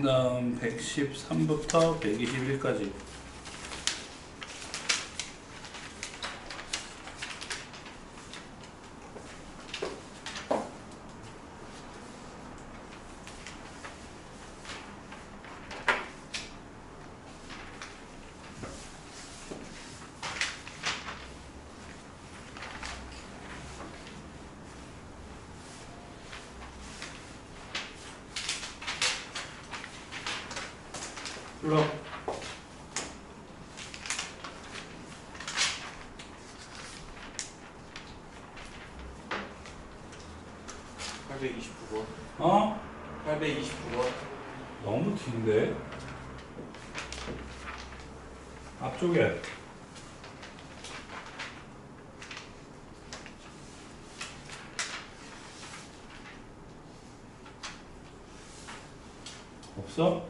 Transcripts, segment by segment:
다음 113부터 121까지. 불러. 829번. 어? 829번. 너무 긴데? 앞쪽에. 없어?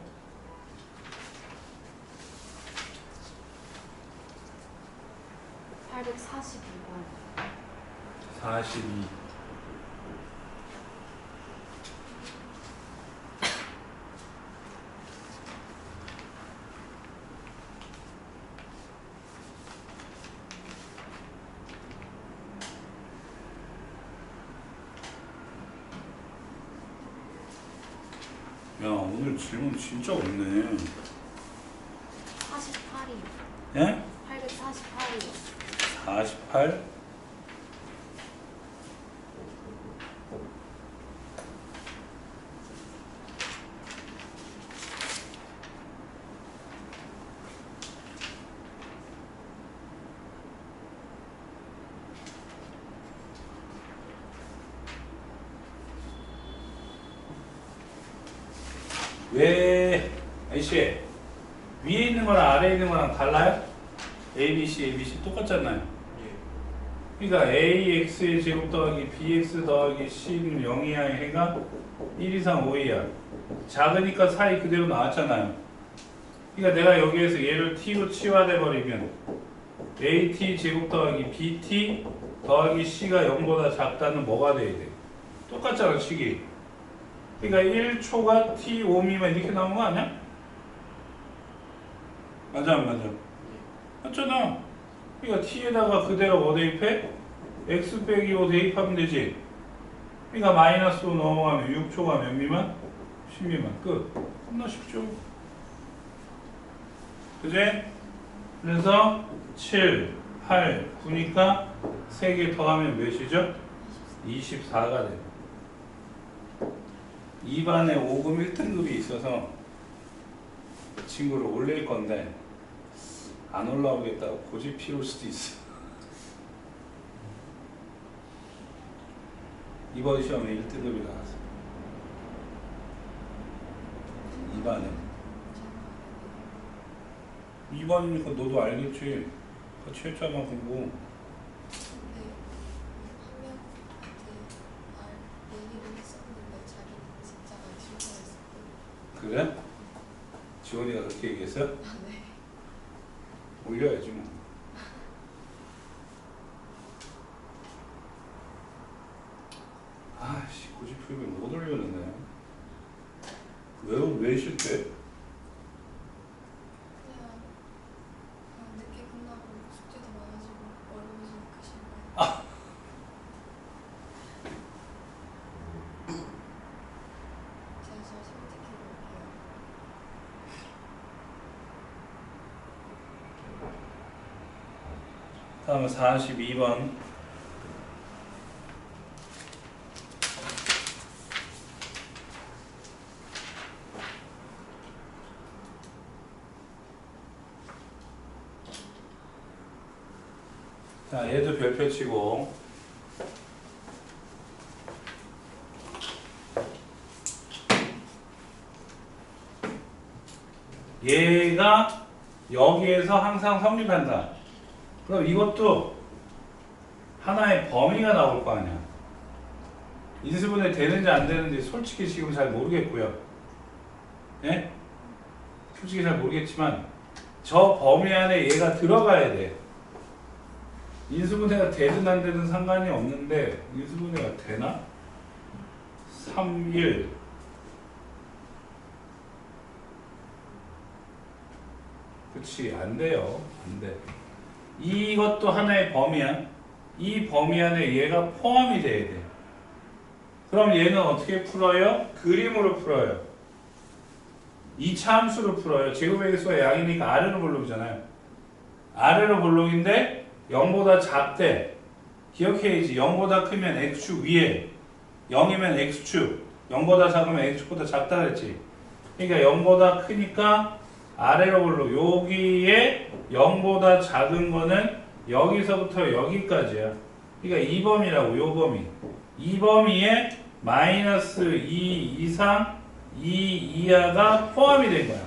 842번. 42. 야, 오늘 질문 진짜 없네. 48이요. 예? 848이요. 48? 왜, 아이씨, 위에 있는 거랑 아래에 있는 거랑 달라요? ABC 똑같잖아요. 예. 그러니까 AX의 제곱 더하기 BX 더하기 C는 0이야, 해가 1 이상 5이야. 작으니까 사이 그대로 나왔잖아요. 그러니까 내가 여기에서 얘를 T로 치환해 버리면 AT 제곱 더하기 BT 더하기 C가 0보다 작다는 뭐가 돼야 돼? 똑같잖아, 식이. 그러니까 1초가 T 5미만 이렇게 나온 거 아니야? 맞아, 안 맞아? 맞잖아. 그러니까 T에다가 그대로 뭐 대입해? X 빼기 5 대입하면 되지. 그러니까 마이너스 5 넘어가면 6초가 몇 미만? 10미만. 끝. 겁나 쉽죠? 그지? 그래서 7, 8, 9니까 3개 더하면 몇이죠? 24가 돼요. 2반에 5금 1등급이 있어서 그 친구를 올릴 건데 안 올라오겠다고 고집 피울 수도 있어. 이번 시험에 1등급이 나왔어. 2반에. 2반이니까 너도 알겠지. 같이 했잖아, 공부. 근데 한 명한테 얘기를 했었는데 자기는 진짜 안 싫어했었고. 그래? 지원이가 그렇게 얘기했어? 아 네. 올려야지 뭐. 아씨, 고집 피우면 못 올려는데. 왜 싫대? 그냥 늦게 끝나고 숙제도 많아지고 어려워지니까 싫어요. 제가 잘 선택해 볼게요. 다음은 42번. 자, 얘도 별표 치고. 얘가 여기에서 항상 성립한다. 그럼 이것도 하나의 범위가 나올 거 아니야. 인수분해 되는지 안 되는지 솔직히 지금 잘 모르겠고요. 예? 솔직히 잘 모르겠지만 저 범위 안에 얘가 들어가야 돼. 인수분해가 되든 안 되든 상관이 없는데 인수분해가 되나? 3, 1 그치 안 돼요. 안 돼. 이것도 하나의 범위야. 이 범위 안에 얘가 포함이 돼야 돼. 그럼 얘는 어떻게 풀어요? 그림으로 풀어요. 2차 함수로 풀어요. 제곱의 개수가 양이니까 아래로 볼록이잖아요. 아래로 볼록인데 0보다 작대. 기억해야지. 0보다 크면 x축 위에, 0이면 x축, 0보다 작으면 x축보다 작다 그랬지. 그러니까 0보다 크니까 아래로 볼록. 여기에 0보다 작은 거는 여기서부터 여기까지야. 그러니까 이 범위라고, 요 범위. 이 범위에 마이너스 2 이상 2 이하가 포함이 된 거야.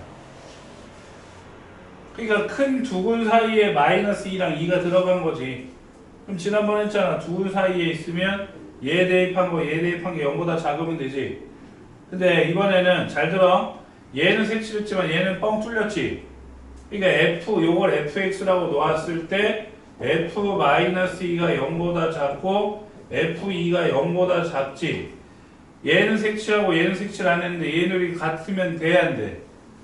그러니까 큰 두 근 사이에 마이너스 2랑 2가 들어간 거지. 그럼 지난번에 했잖아. 두 근 사이에 있으면 얘 대입한 거, 얘 대입한 게 0보다 작으면 되지. 근데 이번에는 잘 들어. 얘는 색칠했지만 얘는 뻥 뚫렸지. 그러니까 f, 요걸 fx라고 놓았을 때 f-2가 0보다 작고 f2가 0보다 작지. 얘는 색칠하고 얘는 색칠 안 했는데 얘들이 같으면 돼, 안 돼?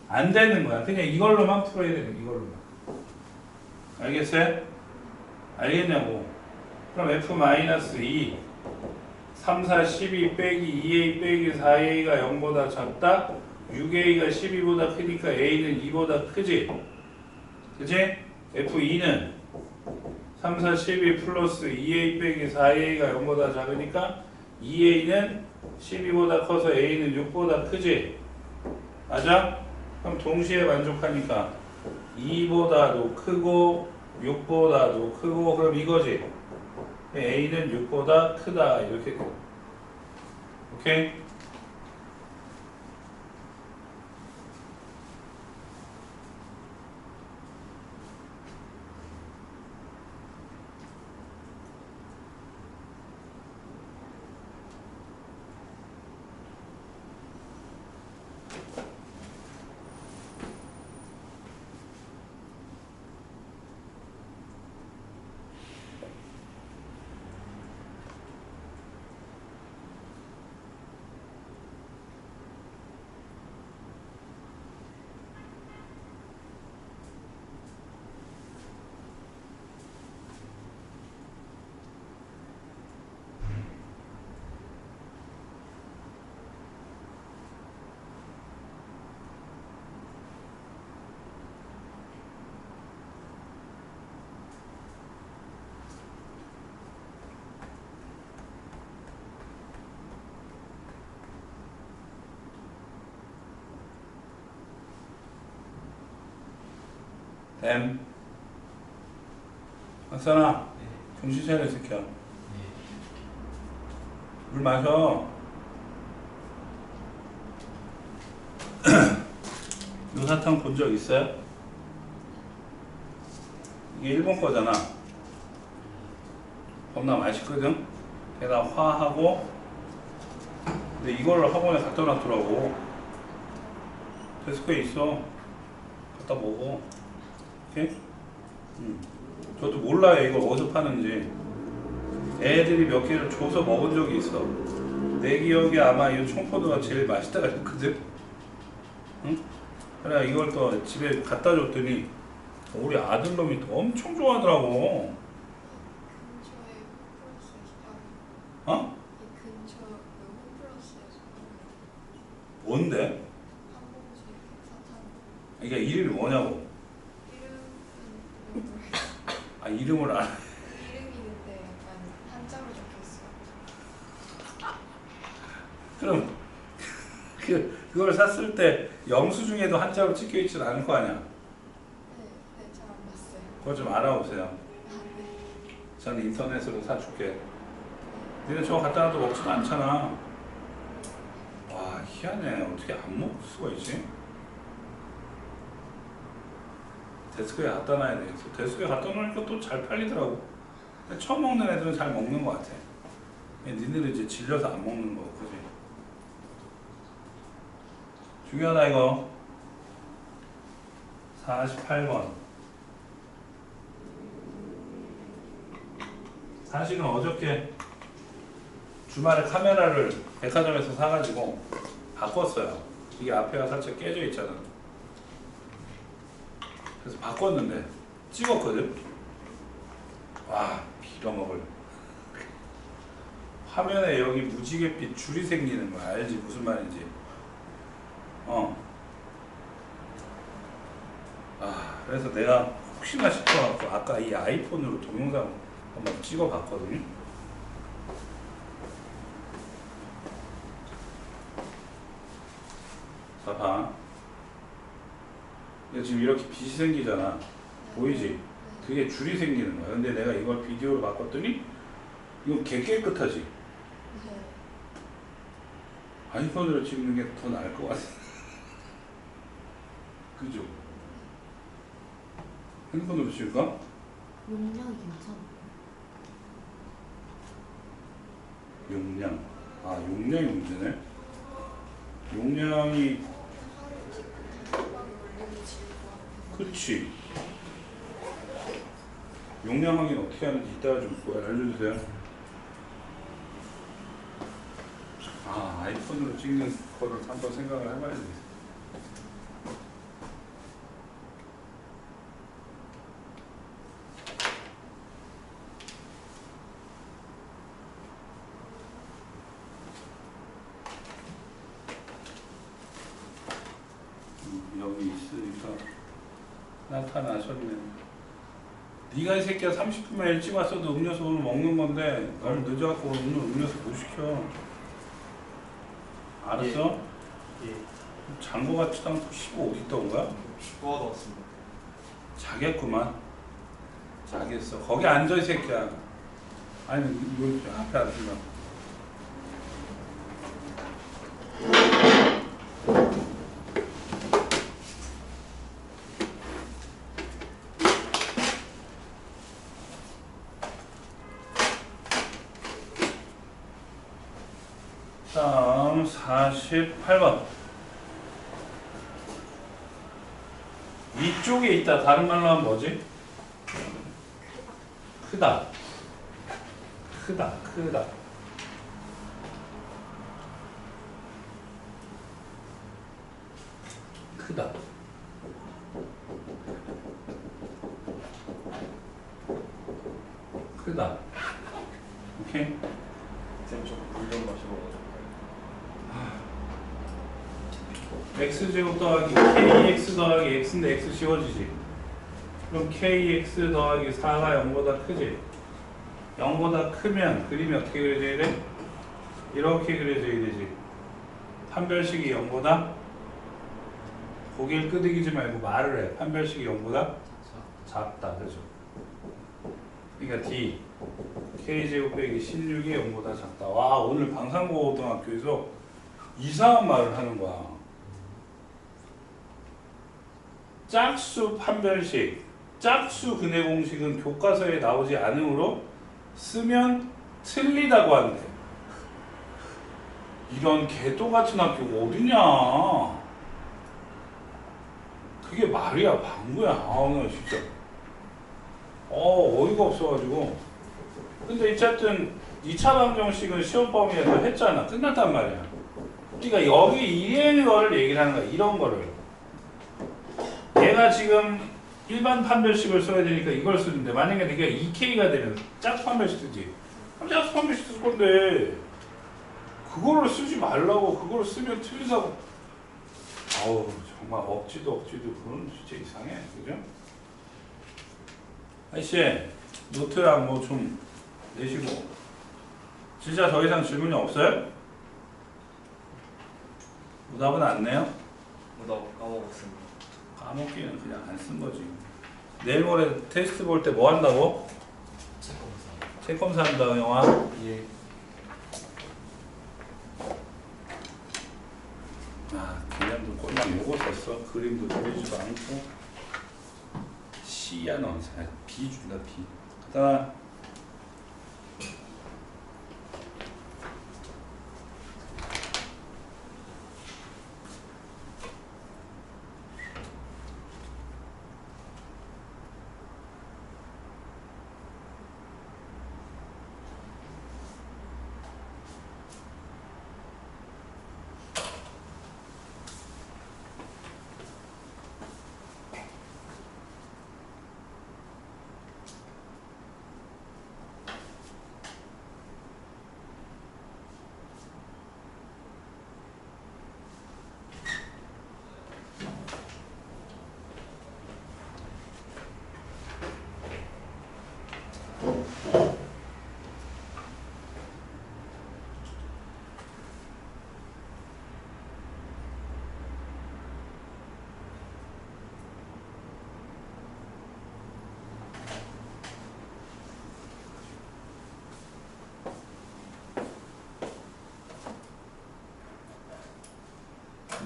안 되는 거야. 그냥 이걸로만 풀어야 되는 거야. 이걸로만. 알겠어요? 알겠냐고. 그럼 f-2 3, 4, 12 빼기 2a 빼기 4a가 0보다 작다. 6a가 12보다 크니까 a는 2보다 크지. 그치? f2는 3, 4, 12 플러스 2a 빼기 4a가 0보다 작으니까 2a는 12보다 커서 a는 6보다 크지. 맞아? 그럼 동시에 만족하니까 2보다도 크고 6보다도 크고 그럼 이거지. a는 6보다 크다 이렇게. 오케이? 엠. 박선아, 정신 차려, 이 새끼야. 물 마셔. 요 사탕 본 적 있어요? 이게 일본 거잖아. 겁나 맛있거든? 게다가 화하고. 근데 이걸 학원에 갖다 놨더라고. 데스크에 있어. 갖다 먹어. 오케이? 저도 몰라요, 이걸 어디서 파는지. 애들이 몇 개를 줘서 먹은 적이 있어. 내 기억에 아마 이 청포도가 제일 맛있다 그랬거든? 응? 그래, 이걸 또 집에 갖다 줬더니 우리 아들놈이 또 엄청 좋아하더라고. 근처에 홈플러스에서 파는 어? 이 근처 그 홈플러스에서 파는 뭔데? 한 봉지 사탕 그러니까 이름이 뭐냐고. 이름은 모르겠어요. 아, 이름을 알아. 이름이 근데 약간 한자로 적혀있어요. 그럼 그걸 샀을 때 영수증에도 한자로 찍혀있진 않을 거 아니야. 네, 잘 안 봤어요. 그거 좀 알아보세요. 아, 네. 저는 인터넷으로 사줄게. 니네 저거 갖다 놔도 먹지도 않잖아. 와, 희한해. 어떻게 안 먹을 수가 있지? 데스크에 갖다 놔야 되겠어. 데스크에 갖다 놓으니까 또 잘 팔리더라고. 근데 처음 먹는 애들은 잘 먹는 것 같아. 니네는 이제 질려서 안 먹는 거, 그지? 중요하다 이거. 48번. 사실은 어저께 주말에 카메라를 백화점에서 사가지고 바꿨어요. 이게 앞에가 살짝 깨져 있잖아. 그래서 바꿨는데 찍었거든. 와 빌어먹을. 화면에 여기 무지갯빛 줄이 생기는 거 알지? 무슨 말인지. 그래서 내가 혹시나 싶어갖고 아까 이 아이폰으로 동영상 한번 찍어봤거든요. 자, 봐. 이거 지금 이렇게 빛이 생기잖아. 보이지? 그게 줄이 생기는 거야. 근데 내가 이걸 비디오로 바꿨더니 이거 개 깨끗하지? 네. 아이폰으로 찍는 게 더 나을 것 같아. 그죠? 핸드폰으로 찍을까? 용량이 괜찮아. 용량. 용량이 문제네. 용량이 그치. 용량 확인 어떻게 하는지 이따가 좀 알려주세요. 아이폰으로 찍는 거를 한번 생각을 해봐야 되겠어. 여기 있으니까 나타나셨네. 네가 이 새끼야 30분만 일찍 왔어도 음료수 오늘 먹는 건데 너무 늦어갖고 오늘 음료수 못 시켜. 알았어? 예. 장고 같지도 않고 쉬고 어디 있다 온 거야? 슈퍼도 왔습니다. 자겠구만. 자겠어. 거기 앉아 이 새끼야. 아니 여기 앞에 앉으면. 다음 48번. 위쪽에 있다. 다른 말로 하면 뭐지? 크다. 크다. 크다. 크다. 크다. 오케이? 쌤 조금 물좀 마시고 x제곱 더하기 kx 더하기 x인데 x 씌워지지. 그럼 kx 더하기 4가 0보다 크지. 0보다 크면 그림이 어떻게 그려져야 돼? 이렇게 그려져야 되지. 판별식이 0보다 고개를 끄덕이지 말고 말을 해. 판별식이 0보다 작다. 그죠? 그러니까 d k제곱 빼기 16이 0보다 작다. 와 오늘 방산고등학교에서 이상한 말을 하는 거야. 짝수 판별식, 짝수 근해 공식은 교과서에 나오지 않으므로 쓰면 틀리다고 한대. 이런 개똥 같은 학교가 어디냐? 그게 말이야, 방구야. 나 진짜. 어이가 없어가지고. 근데 어쨌든 2차 방정식은 시험 범위에서 했잖아. 끝났단 말이야. 그러니까 여기 이런 거를 얘기를 하는 거야. 이런 거를. 얘가 지금 일반 판별식을 써야 되니까 이걸 쓰는데 만약에 네가 2K가 되면 짝수 판별식 쓰지. 그럼 짝수 판별식 쓸 건데 그거를 쓰지 말라고. 그거를 쓰면 틀리다고. 아우 정말 억지도 그건 진짜 이상해. 그죠? 아이씨 노트랑 뭐 좀 내시고. 진짜 더 이상 질문이 없어요? 오답은 안 내요? 나 까먹었습니다. 까먹기는 그냥 안 쓴 거지. 내일 모레 테스트 볼 때 뭐 한다고? 책검사 한다 영화. 예. 개념도 꼴랑 요거 썼어. 그림도 그리지도 않고. C야 너. B 준다 B. 그다음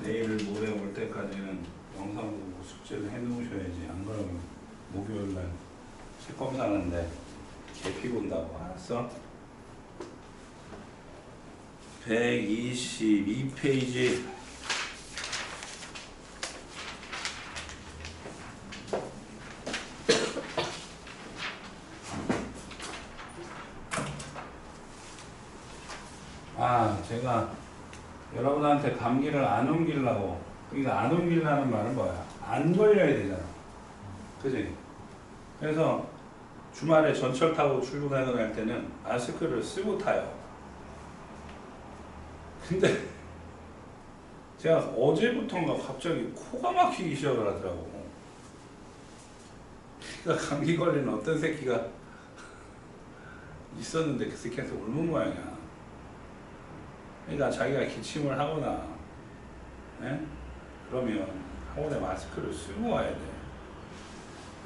내일 모레 올 때까지는 영상 보고 숙제를 해 놓으셔야지. 안 그러면 목요일 날 책검사하는데 개피 본다고. 알았어? 122페이지. 제가 여러분한테 감기를 안 옮기려고. 그러니까 안 옮기려는 말은 뭐야? 안 걸려야 되잖아. 그지? 그래서 주말에 전철 타고 출근하거나 할 때는 마스크를 쓰고 타요. 근데 제가 어제부터인가 갑자기 코가 막히기 시작을 하더라고. 그러니까 감기 걸린 어떤 새끼가 있었는데 그 새끼한테 옮은 모양이야. 그러니까 자기가 기침을 하거나, 예? 그러면 학원에 마스크를 쓰고 와야 돼.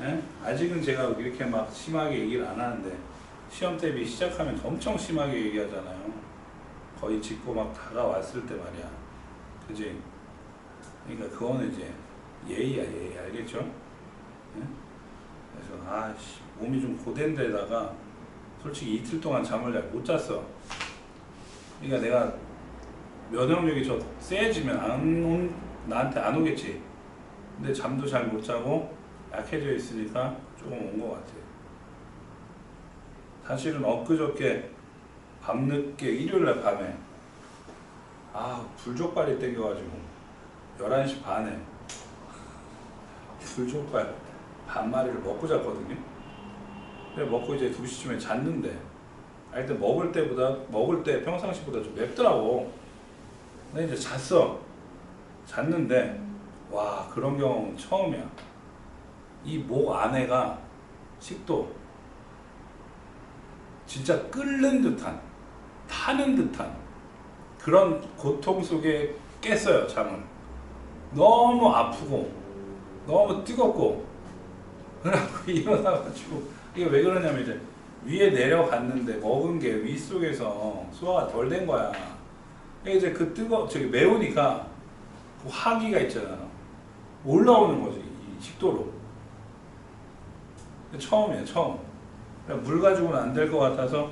예? 아직은 제가 이렇게 막 심하게 얘기를 안 하는데 시험 대비 시작하면 엄청 심하게 얘기하잖아요. 거의 짚고 막 다가왔을 때 말이야. 그지? 그러니까 그거는 이제 예의야, 예의. 알겠죠? 예? 그래서 몸이 좀 고된 데다가 솔직히 이틀 동안 잠을 잘 못 잤어. 그러니까 내가 면역력이 저 세지면 나한테 안 오겠지. 근데 잠도 잘 못 자고 약해져 있으니까 조금 온 것 같아. 사실은 엊그저께 밤늦게 일요일날 밤에 불족발이 땡겨가지고 11시 반에 불족발 반마리를 먹고 잤거든요. 그래 먹고 이제 2시쯤에 잤는데 하여튼 먹을 때 평상시보다 좀 맵더라고. 근데 이제 잤는데 와, 그런 경험은 처음이야. 이 목 안에가 식도 진짜 끓는 듯한, 타는 듯한 그런 고통 속에 깼어요, 잠을. 너무 아프고 너무 뜨겁고. 그래갖고 일어나가지고, 이게 왜 그러냐면 이제 위에 내려갔는데 먹은 게 위 속에서 소화가 덜 된 거야. 이제 저기 매우니까 그 화기가 있잖아. 올라오는 거지, 이 식도로. 처음이에요, 처음. 물 가지고는 안 될 것 같아서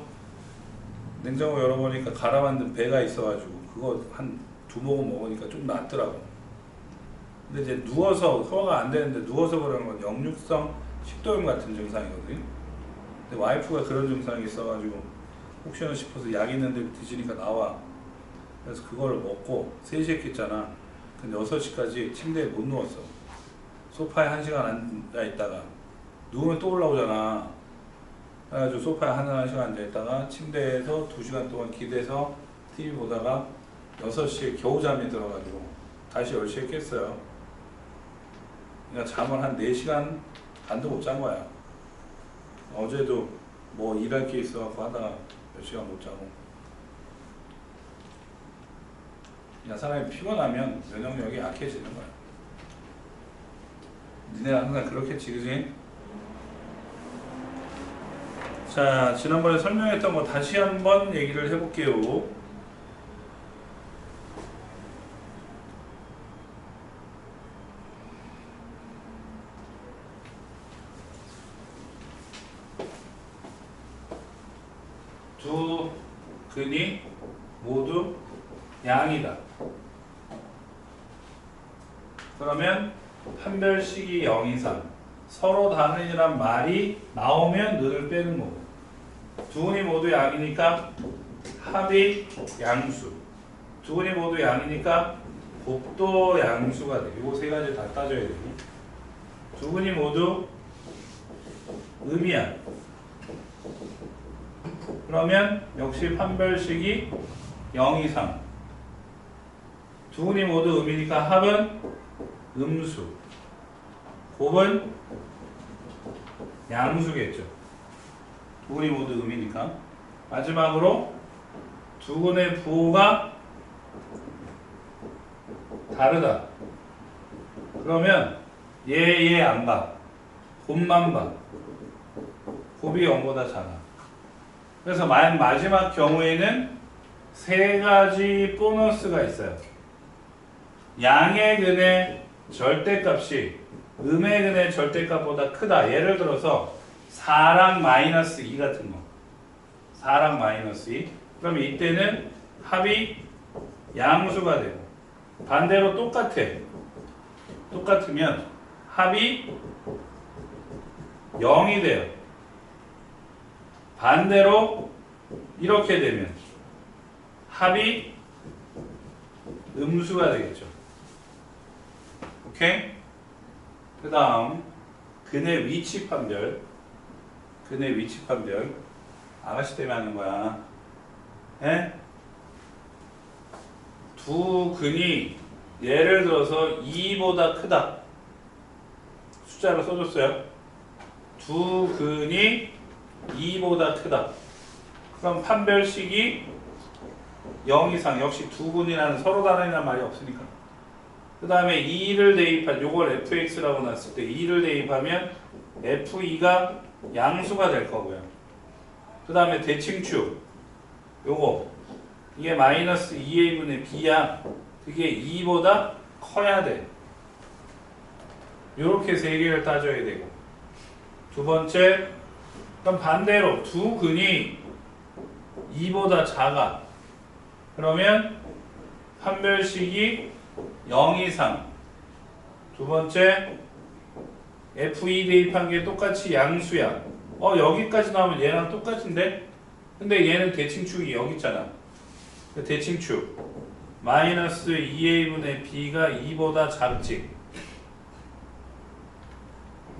냉장고 열어보니까 갈아 만든 배가 있어가지고 그거 한 2모금 먹으니까 좀 낫더라고. 근데 이제 누워서 소화가 안 되는데 누워서 그러는 건 역류성 식도염 같은 증상이거든요. 근데 와이프가 그런 증상이 있어가지고 혹시나 싶어서 약 있는데 드시니까 나와. 그래서 그거를 먹고 3시에 깼잖아. 근데 6시까지 침대에 못 누웠어. 소파에 1시간 앉아 있다가 누우면 또 올라오잖아. 그래가지고 소파에 1시간 앉아 있다가 침대에서 2시간 동안 기대서 TV 보다가 6시에 겨우 잠이 들어가지고 다시 10시에 깼어요. 그러니까 잠을 한 4시간 반도 못 잔 거야. 어제도 뭐 일할 게 있어갖고 하다가 몇 시간 못 자고. 그냥 사람이 피곤하면 면역력이 약해지는 거야. 니네 항상 그렇겠지, 그지? 자, 지난번에 설명했던 거 다시 한번 얘기를 해볼게요. 두 근이 모두 양이다. 그러면 판별식이 0 이상 서로 다른이란 말이 나오면 는을 빼는 거고, 두 근이 모두 양이니까 합이 양수, 두 근이 모두 양이니까 곱도 양수가 돼. 이거 3가지 다 따져야 되고, 두 근이 모두 음이야. 그러면 역시 판별식이 0 이상, 두 근이 모두 음이니까 합은 음수, 곱은 양수겠죠. 부분이 모두 음이니까. 마지막으로 두 근의 부호가 다르다. 그러면 얘 안 봐. 곱만 봐. 곱이 0보다 작아. 그래서 마지막 경우에는 세 가지 보너스가 있어요. 양의 근의 절대값이 음의 근의 절대값보다 크다. 예를 들어서 4랑 마이너스 2 같은 거. 4랑 마이너스 2. 그러면 이때는 합이 양수가 되고, 반대로 똑같으면 합이 0이 돼요. 반대로 이렇게 되면 합이 음수가 되겠죠. 오케이? 그 다음 근의 위치 판별. 아가씨 때문에 하는 거야. 예? 두 근이 예를 들어서 2보다 크다. 숫자로 써줬어요. 두 근이 2보다 크다. 그럼 판별식이 0 이상. 역시 두 근이라는 서로 다르다는 말이 없으니까. 그 다음에 2를 대입한, 요걸 fx라고 놨을 때 2를 대입하면 f2가 양수가 될 거고요. 그 다음에 대칭축, 요거 이게 마이너스 2a분의 b야. 그게 2보다 커야 돼. 요렇게 세 개를 따져야 되고, 두 번째, 그럼 반대로 두 근이 2보다 작아. 그러면 판별식이 0 이상. 두 번째, f2 대입한 게 똑같이 양수야. 여기까지 나오면 얘랑 똑같은데? 근데 얘는 대칭축이 여기 있잖아. 대칭축 마이너스 2a분의 b가 2보다 작지.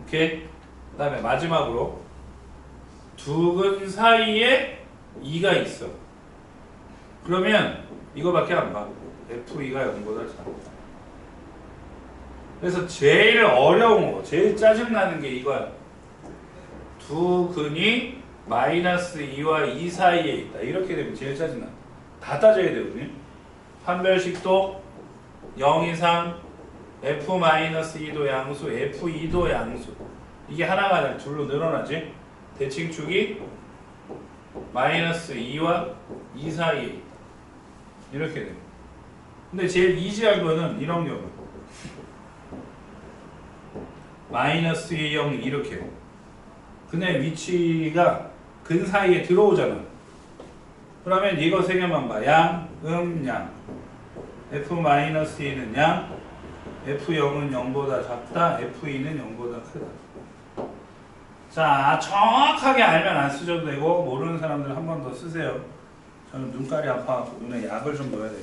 오케이? 그 다음에 마지막으로 두 근 사이에 2가 있어. 그러면 이거밖에 안 봐. f2가 0보다 작아. 그래서 제일 어려운 거, 제일 짜증나는 게 이거야. 두 근이 마이너스 2와 2 사이에 있다. 이렇게 되면 제일 짜증나. 다 따져야 되거든요. 판별식도 0 이상, f-2도 양수, f2도 양수. 이게 하나가 아니라 둘로 늘어나지. 대칭축이 마이너스 2와 2 사이에 있다. 이렇게 돼요. 근데 제일 이지한 거는 이런 경우. 마이너스 0 이렇게. 근의 위치가 근 사이에 들어오잖아. 그러면 이거 세 개만 봐. 양, 양. f-2는 양, f0은 0보다 작다, f2는 0보다 크다. 자, 정확하게 알면 안 쓰셔도 되고, 모르는 사람들 한 번 더 쓰세요. 저는 눈깔이 아파서 눈에 약을 좀 넣어야 돼요.